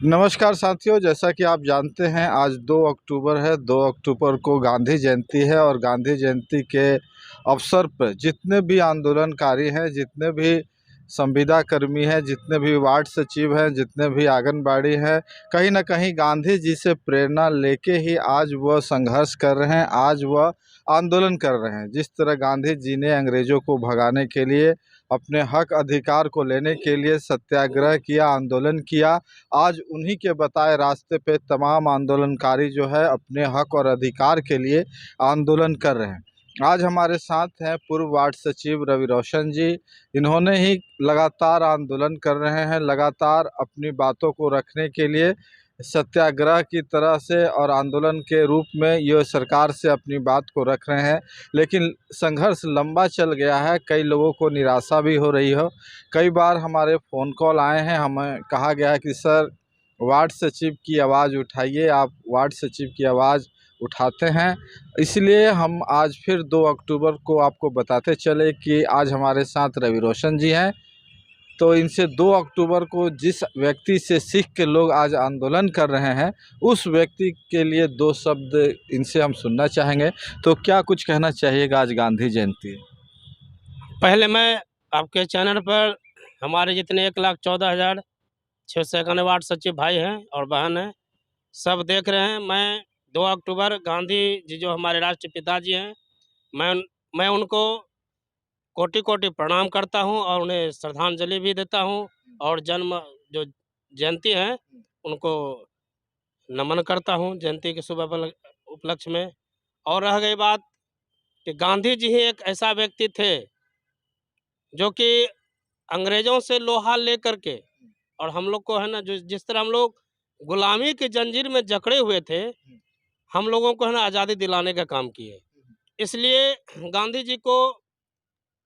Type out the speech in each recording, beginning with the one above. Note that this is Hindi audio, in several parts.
नमस्कार साथियों, जैसा कि आप जानते हैं आज 2 अक्टूबर है। 2 अक्टूबर को गांधी जयंती है और गांधी जयंती के अवसर पर जितने भी आंदोलनकारी हैं, जितने भी संविदा कर्मी हैं, जितने भी वार्ड सचिव हैं, जितने भी आंगनबाड़ी हैं, कहीं न कहीं गांधी जी से प्रेरणा लेके ही आज वह संघर्ष कर रहे हैं, आज वह आंदोलन कर रहे हैं। जिस तरह गांधी जी ने अंग्रेज़ों को भगाने के लिए, अपने हक अधिकार को लेने के लिए सत्याग्रह किया, आंदोलन किया, आज उन्हीं के बताए रास्ते पे तमाम आंदोलनकारी जो है अपने हक और अधिकार के लिए आंदोलन कर रहे हैं। आज हमारे साथ हैं पूर्व वार्ड सचिव रवि रोशन जी। इन्होंने ही लगातार आंदोलन कर रहे हैं, लगातार अपनी बातों को रखने के लिए सत्याग्रह की तरह से और आंदोलन के रूप में ये सरकार से अपनी बात को रख रहे हैं। लेकिन संघर्ष लंबा चल गया है, कई लोगों को निराशा भी हो रही हो। कई बार हमारे फ़ोन कॉल आए हैं, हमें कहा गया है कि सर वार्ड सचिव की आवाज़ उठाइए, आप वार्ड सचिव की आवाज़ उठाते हैं। इसलिए हम आज फिर 2 अक्टूबर को आपको बताते चले कि आज हमारे साथ रवि रोशन जी हैं। तो इनसे 2 अक्टूबर को जिस व्यक्ति से सीख के लोग आज आंदोलन कर रहे हैं, उस व्यक्ति के लिए 2 शब्द इनसे हम सुनना चाहेंगे। तो क्या कुछ कहना चाहिएगा, आज गांधी जयंती है? पहले मैं आपके चैनल पर हमारे जितने 1,14,691 वार्ड सचिव भाई हैं और बहन हैं, सब देख रहे हैं। मैं 2 अक्टूबर गांधी जी जो हमारे राष्ट्रपिता जी हैं, मैं उनको कोटि कोटि प्रणाम करता हूं और उन्हें श्रद्धांजलि भी देता हूं और जन्म जो जयंती है उनको नमन करता हूं जयंती के शुभ उपलक्ष्य में। और रह गई बात कि गांधी जी ही एक ऐसा व्यक्ति थे जो कि अंग्रेज़ों से लोहा लेकर के, और हम लोग को है ना, जो जिस तरह हम लोग गुलामी की जंजीर में जकड़े हुए थे, हम लोगों को है ना आज़ादी दिलाने का काम किए। इसलिए गांधी जी को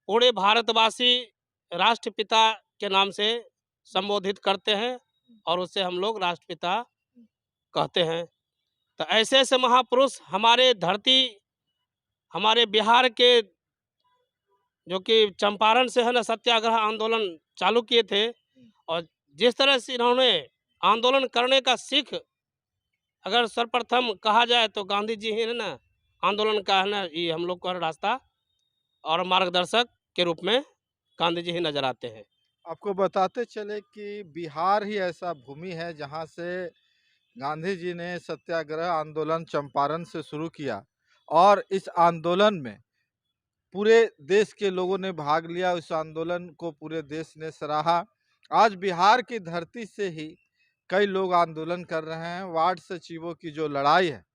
पूरे भारतवासी राष्ट्रपिता के नाम से संबोधित करते हैं और उससे हम लोग राष्ट्रपिता कहते हैं। तो ऐसे ऐसे महापुरुष हमारे धरती, हमारे बिहार के, जो कि चंपारण से है ना सत्याग्रह आंदोलन चालू किए थे, और जिस तरह से इन्होंने आंदोलन करने का सीख अगर सर्वप्रथम कहा जाए तो गांधी जी ही है ना आंदोलन का है ना ये हम लोग को रास्ता और मार्गदर्शक के रूप में गांधी जी ही नजर आते हैं। आपको बताते चले कि बिहार ही ऐसा भूमि है जहाँ से गांधी जी ने सत्याग्रह आंदोलन चंपारण से शुरू किया और इस आंदोलन में पूरे देश के लोगों ने भाग लिया। इस आंदोलन को पूरे देश ने सराहा। आज बिहार की धरती से ही कई लोग आंदोलन कर रहे हैं। वार्ड सचिवों की जो लड़ाई है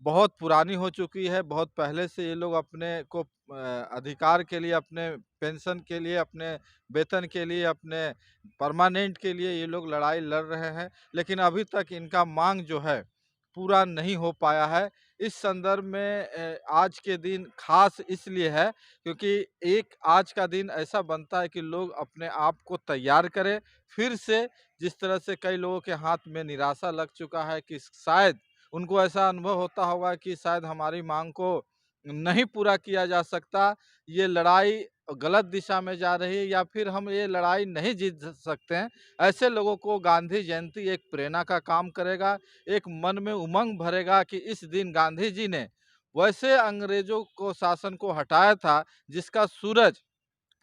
बहुत पुरानी हो चुकी है। बहुत पहले से ये लोग अपने को अधिकार के लिए, अपने पेंशन के लिए, अपने वेतन के लिए, अपने परमानेंट के लिए ये लोग लड़ाई लड़ रहे हैं। लेकिन अभी तक इनका मांग जो है पूरा नहीं हो पाया है। इस संदर्भ में आज के दिन खास इसलिए है क्योंकि एक आज का दिन ऐसा बनता है कि लोग अपने आप को तैयार करें फिर से। जिस तरह से कई लोगों के हाथ में निराशा लग चुका है कि शायद उनको ऐसा अनुभव होता होगा कि शायद हमारी मांग को नहीं पूरा किया जा सकता, ये लड़ाई गलत दिशा में जा रही है या फिर हम ये लड़ाई नहीं जीत सकते हैं। ऐसे लोगों को गांधी जयंती एक प्रेरणा का काम करेगा, एक मन में उमंग भरेगा कि इस दिन गांधी जी ने वैसे अंग्रेजों को शासन को हटाया था जिसका सूरज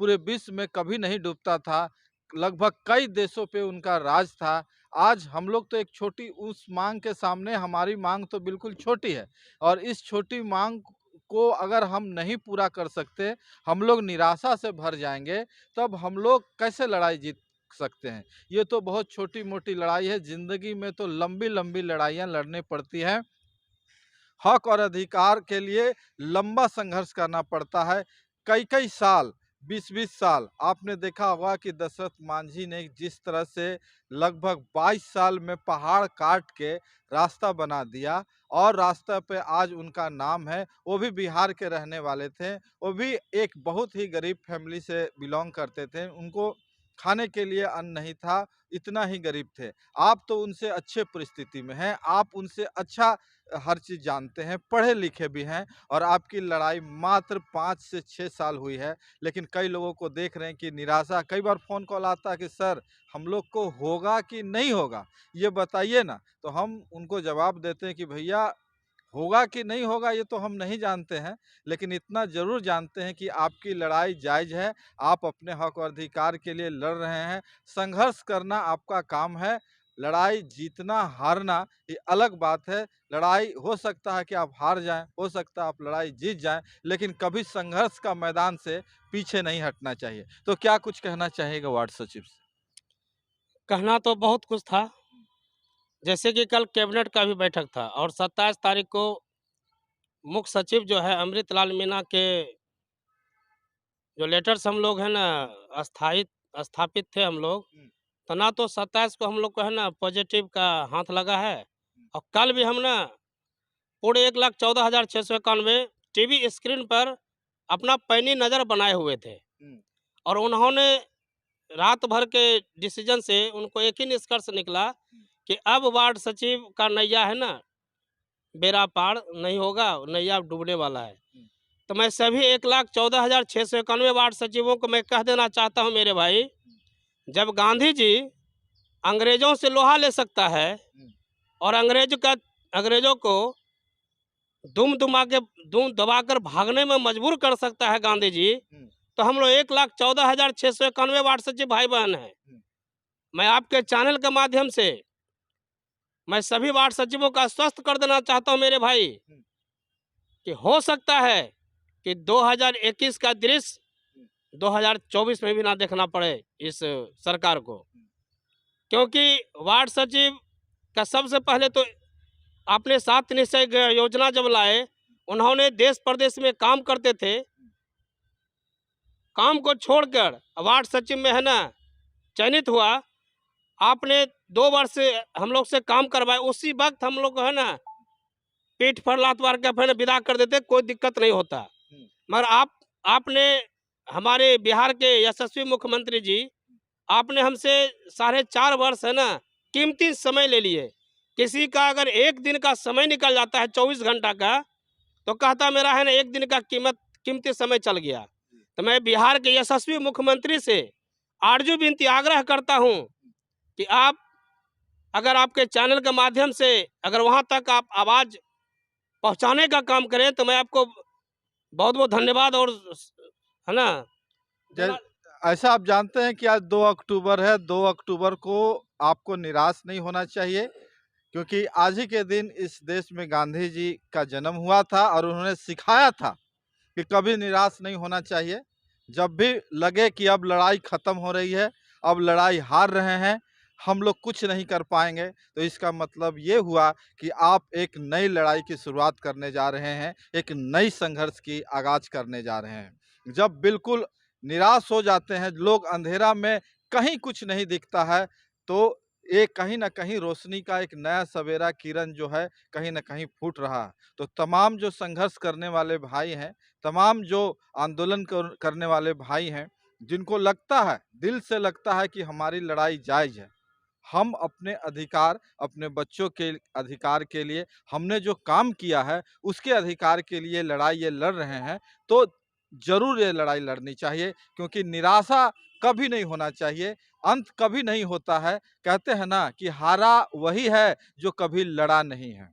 पूरे विश्व में कभी नहीं डूबता था। लगभग कई देशों पे उनका राज था। आज हम लोग तो एक छोटी उस माँग के सामने, हमारी माँग तो बिल्कुल छोटी है और इस छोटी माँग को अगर हम नहीं पूरा कर सकते, हम लोग निराशा से भर जाएँगे, तब हम लोग कैसे लड़ाई जीत सकते हैं? ये तो बहुत छोटी-मोटी लड़ाई है, ज़िंदगी में तो लंबी-लंबी लड़ाइयाँ लड़नी पड़ती हैं। हक और अधिकार के लिए लंबा संघर्ष करना पड़ता है। कई-कई साल, 20-20 साल आपने देखा होगा कि दशरथ मांझी ने जिस तरह से लगभग 22 साल में पहाड़ काट के रास्ता बना दिया और रास्ता पे आज उनका नाम है। वो भी बिहार के रहने वाले थे। वो भी एक बहुत ही गरीब फैमिली से बिलॉन्ग करते थे। उनको खाने के लिए अन्न नहीं था, इतना ही गरीब थे। आप तो उनसे अच्छे परिस्थिति में हैं, आप उनसे अच्छा हर चीज़ जानते हैं, पढ़े-लिखे भी हैं और आपकी लड़ाई मात्र 5 से 6 साल हुई है। लेकिन कई लोगों को देख रहे हैं कि निराशा, कई बार फ़ोन कॉल आता है कि सर हम लोग को होगा कि नहीं होगा? ये बताइए ना। तो हम उनको जवाब देते हैं कि भैया होगा कि नहीं होगा ये तो हम नहीं जानते हैं, लेकिन इतना ज़रूर जानते हैं कि आपकी लड़ाई जायज़ है, आप अपने हक और अधिकार के लिए लड़ रहे हैं, संघर्ष करना आपका काम है, लड़ाई जीतना-हारना ये अलग बात है, लड़ाई हो सकता है कि आप हार जाएँ, हो सकता है आप लड़ाई जीत जाएँ, लेकिन कभी संघर्ष का मैदान से पीछे नहीं हटना चाहिए। तो क्या कुछ कहना चाहेंगे वार्ड सचिव से? कहना तो बहुत कुछ था, जैसे कि कल कैबिनेट का भी बैठक था और 27 तारीख को मुख्य सचिव जो है अमृत लाल मीणा के जो लेटर्स हम लोग हैं ना अस्थायी स्थापित थे हम लोग, हुँ, तो ना तो 27 को हम लोग को है ना पॉजिटिव का हाथ लगा है हुँ, और कल भी हम ना पूरे 1,14,691 टीवी स्क्रीन पर अपना पैनी नज़र बनाए हुए थे हुँ, और उन्होंने रात भर के डिसीजन से उनको एक ही निष्कर्ष निकला हुँ, कि अब वार्ड सचिव का नैया है ना बेड़ा पार नहीं होगा, नैया डूबने वाला है। हुँ, तो मैं सभी 1,14,691 वार्ड सचिवों को मैं कह देना चाहता हूँ मेरे भाई, हुँ, जब गांधी जी अंग्रेजों से लोहा ले सकता है हुँ, और अंग्रेजों को दुम दबाकर भागने में मजबूर कर सकता है गांधी जी, हुँ, तो हम लोग 1,14,691 वार्ड सचिव भाई बहन हैं। हुँ, मैं आपके चैनल के माध्यम से मैं सभी वार्ड सचिवों का आश्वस्त कर देना चाहता हूं मेरे भाई हुँ, कि हो सकता है कि 2021 का हुँ, दृश्य 2024 में भी ना देखना पड़े इस सरकार को, हुँ, क्योंकि वार्ड सचिव का सबसे पहले तो आपने 7 निश्चय योजना जब लाए, उन्होंने देश प्रदेश में काम करते थे, काम को छोड़कर वार्ड सचिव में है ना चयनित हुआ। आपने 2 वर्ष से हम लोग से काम करवाए, उसी वक्त हम लोग को है ना पीठ पर लात मार के फिर विदा कर देते, कोई दिक्कत नहीं होता। हुँ, मगर आपने हमारे बिहार के यशस्वी मुख्यमंत्री जी, आपने हमसे 4.5 वर्ष है ना कीमती समय ले लिए। किसी का अगर एक दिन का समय निकल जाता है 24 घंटा का, तो कहता मेरा है ना एक दिन का कीमती समय चल गया। तो मैं बिहार के यशस्वी मुख्यमंत्री से आरजू विनती आग्रह करता हूं कि आप अगर आपके चैनल के माध्यम से अगर वहां तक आप आवाज़ पहुंचाने का काम करें, तो मैं आपको बहुत बहुत धन्यवाद और है ना जै देना। ऐसा आप जानते हैं कि आज 2 अक्टूबर है, 2 अक्टूबर को आपको निराश नहीं होना चाहिए क्योंकि आज ही के दिन इस देश में गांधी जी का जन्म हुआ था और उन्होंने सिखाया था कि कभी निराश नहीं होना चाहिए। जब भी लगे कि अब लड़ाई खत्म हो रही है, अब लड़ाई हार रहे हैं, हम लोग कुछ नहीं कर पाएँगे, तो इसका मतलब ये हुआ कि आप एक नई लड़ाई की शुरुआत करने जा रहे हैं, एक नई संघर्ष की आगाज़ करने जा रहे हैं। जब बिल्कुल निराश हो जाते हैं, लोग अंधेरा में कहीं कुछ नहीं दिखता है, तो ये कहीं न कहीं रोशनी का एक नया सवेरा किरण जो है, कहीं न कहीं फूट रहा है। तो तमाम जो संघर्ष करने वाले भाई हैं, तमाम जो आंदोलन करने वाले भाई हैं, जिनको लगता है, दिल से लगता है कि हमारी लड़ाई जायज़ है। हम अपने अधिकार, अपने बच्चों के अधिकार के लिए हमने जो काम किया है, उसके अधिकार के लिए लड़ाई ये लड़ रहे हैं, तो ज़रूर ये लड़ाई लड़नी चाहिए क्योंकि निराशा कभी नहीं होना चाहिए, अंत कभी नहीं होता है। कहते हैं ना कि हारा वही है जो कभी लड़ा नहीं है।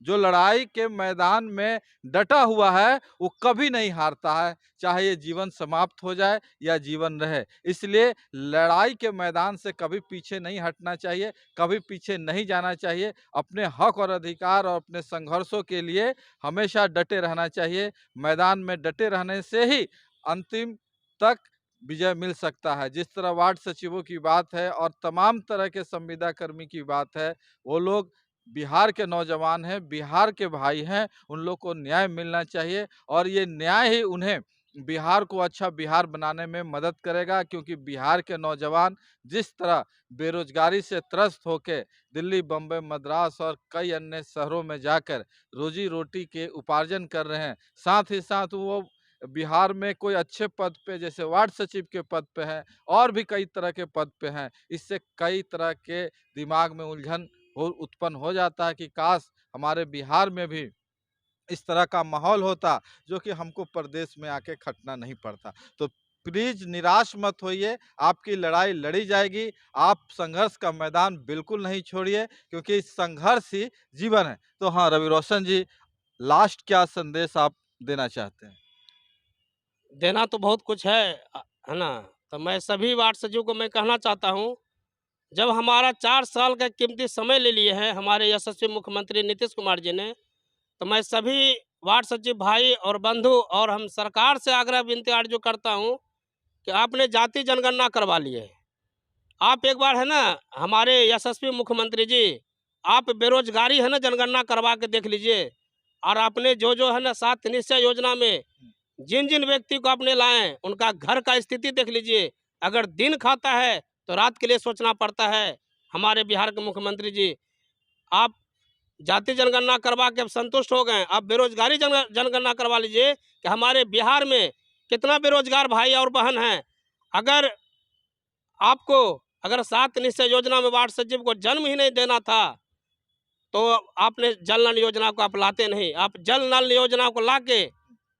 जो लड़ाई के मैदान में डटा हुआ है, वो कभी नहीं हारता है, चाहे ये जीवन समाप्त हो जाए या जीवन रहे। इसलिए लड़ाई के मैदान से कभी पीछे नहीं हटना चाहिए, कभी पीछे नहीं जाना चाहिए। अपने हक और अधिकार और अपने संघर्षों के लिए हमेशा डटे रहना चाहिए। मैदान में डटे रहने से ही अंतिम तक विजय मिल सकता है। जिस तरह वार्ड सचिवों की बात है और तमाम तरह के संविदा कर्मी की बात है, वो लोग बिहार के नौजवान हैं, बिहार के भाई हैं, उन लोग को न्याय मिलना चाहिए और ये न्याय ही उन्हें बिहार को अच्छा बिहार बनाने में मदद करेगा क्योंकि बिहार के नौजवान जिस तरह बेरोजगारी से त्रस्त होके दिल्ली, बम्बई, मद्रास और कई अन्य शहरों में जाकर रोजी-रोटी के उपार्जन कर रहे हैं, साथ ही साथ वो बिहार में कोई अच्छे पद पे जैसे वार्ड सचिव के पद पे हैं और भी कई तरह के पद पे हैं। इससे कई तरह के दिमाग में उलझन हो उत्पन्न हो जाता है कि काश हमारे बिहार में भी इस तरह का माहौल होता जो कि हमको प्रदेश में आके खटना नहीं पड़ता। तो प्लीज़ निराश मत होइए, आपकी लड़ाई लड़ी जाएगी। आप संघर्ष का मैदान बिल्कुल नहीं छोड़िए क्योंकि संघर्ष ही जीवन है। तो हाँ, रवि रोशन जी, लास्ट क्या संदेश आप देना चाहते हैं? देना तो बहुत कुछ है ना? तो मैं सभी वार्ड सचिव को मैं कहना चाहता हूँ, जब हमारा 4 साल का कीमती समय ले लिए हैं हमारे यशस्वी मुख्यमंत्री नीतीश कुमार जी ने, तो मैं सभी वार्ड सचिव भाई और बंधु और हम सरकार से आग्रह विनती अर्ज़ करता हूँ कि आपने जाति जनगणना करवा ली है। आप एक बार है ना हमारे यशस्वी मुख्यमंत्री जी, आप बेरोजगारी है ना जनगणना करवा के देख लीजिए। और आपने जो है ना 7 निश्चय योजना में जिन व्यक्ति को आपने लाए उनका घर का स्थिति देख लीजिए। अगर दिन खाता है तो रात के लिए सोचना पड़ता है। हमारे बिहार के मुख्यमंत्री जी, आप जाति जनगणना करवा के अब संतुष्ट हो गए, अब बेरोजगारी जनगणना करवा लीजिए कि हमारे बिहार में कितना बेरोजगार भाई और बहन हैं। अगर आपको अगर 7 निश्चय योजना में वार्ड सचिव को जन्म ही नहीं देना था, तो आपने जल नल योजना को आप लाते नहीं। आप जल नल योजना को लाके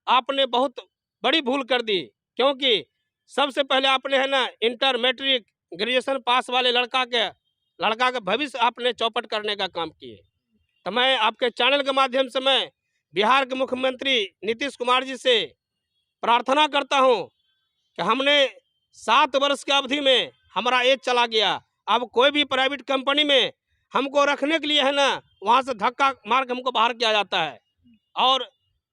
आपने बहुत बड़ी भूल कर दी, क्योंकि सबसे पहले आपने है ना इंटर मैट्रिक ग्रेजुएशन पास वाले लड़का का भविष्य आपने चौपट करने का काम किए। तो मैं आपके चैनल के माध्यम से मैं बिहार के मुख्यमंत्री नीतीश कुमार जी से प्रार्थना करता हूं कि हमने 7 वर्ष की अवधि में हमारा एज चला गया। अब कोई भी प्राइवेट कंपनी में हमको रखने के लिए है ना वहाँ से धक्का मार के हमको बाहर किया जाता है। और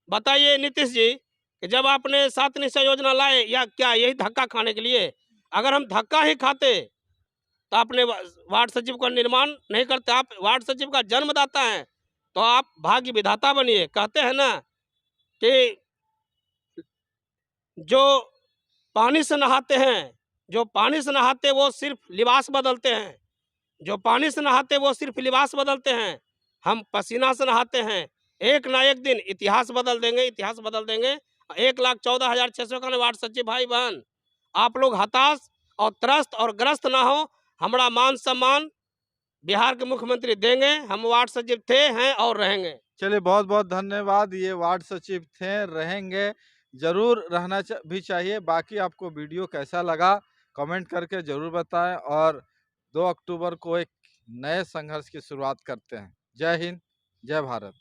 बताइए नीतीश जी कि जब आपने 7 निश्चय योजना लाए या क्या यही धक्का खाने के लिए? अगर हम धक्का ही खाते तो आपने वार्ड सचिव का निर्माण नहीं करते। आप वार्ड सचिव का जन्मदाता हैं, तो आप भाग्य विधाता बनिए। कहते हैं ना कि जो पानी से नहाते हैं, जो पानी से नहाते वो सिर्फ लिबास बदलते हैं, जो पानी से नहाते वो सिर्फ लिबास बदलते हैं। हम पसीना से नहाते हैं, एक ना एक दिन इतिहास बदल देंगे, इतिहास बदल देंगे। 1,14,600 का वार्ड सचिव भाई बहन, आप लोग हताश और त्रस्त और ग्रस्त ना हो। हमारा मान सम्मान बिहार के मुख्यमंत्री देंगे। हम वार्ड सचिव थे, हैं और रहेंगे। चलिए, बहुत-बहुत धन्यवाद। ये वार्ड सचिव थे, रहेंगे, ज़रूर रहना भी चाहिए। बाकी आपको वीडियो कैसा लगा कमेंट करके ज़रूर बताएँ और 2 अक्टूबर को एक नए संघर्ष की शुरुआत करते हैं। जय हिंद, जय भारत।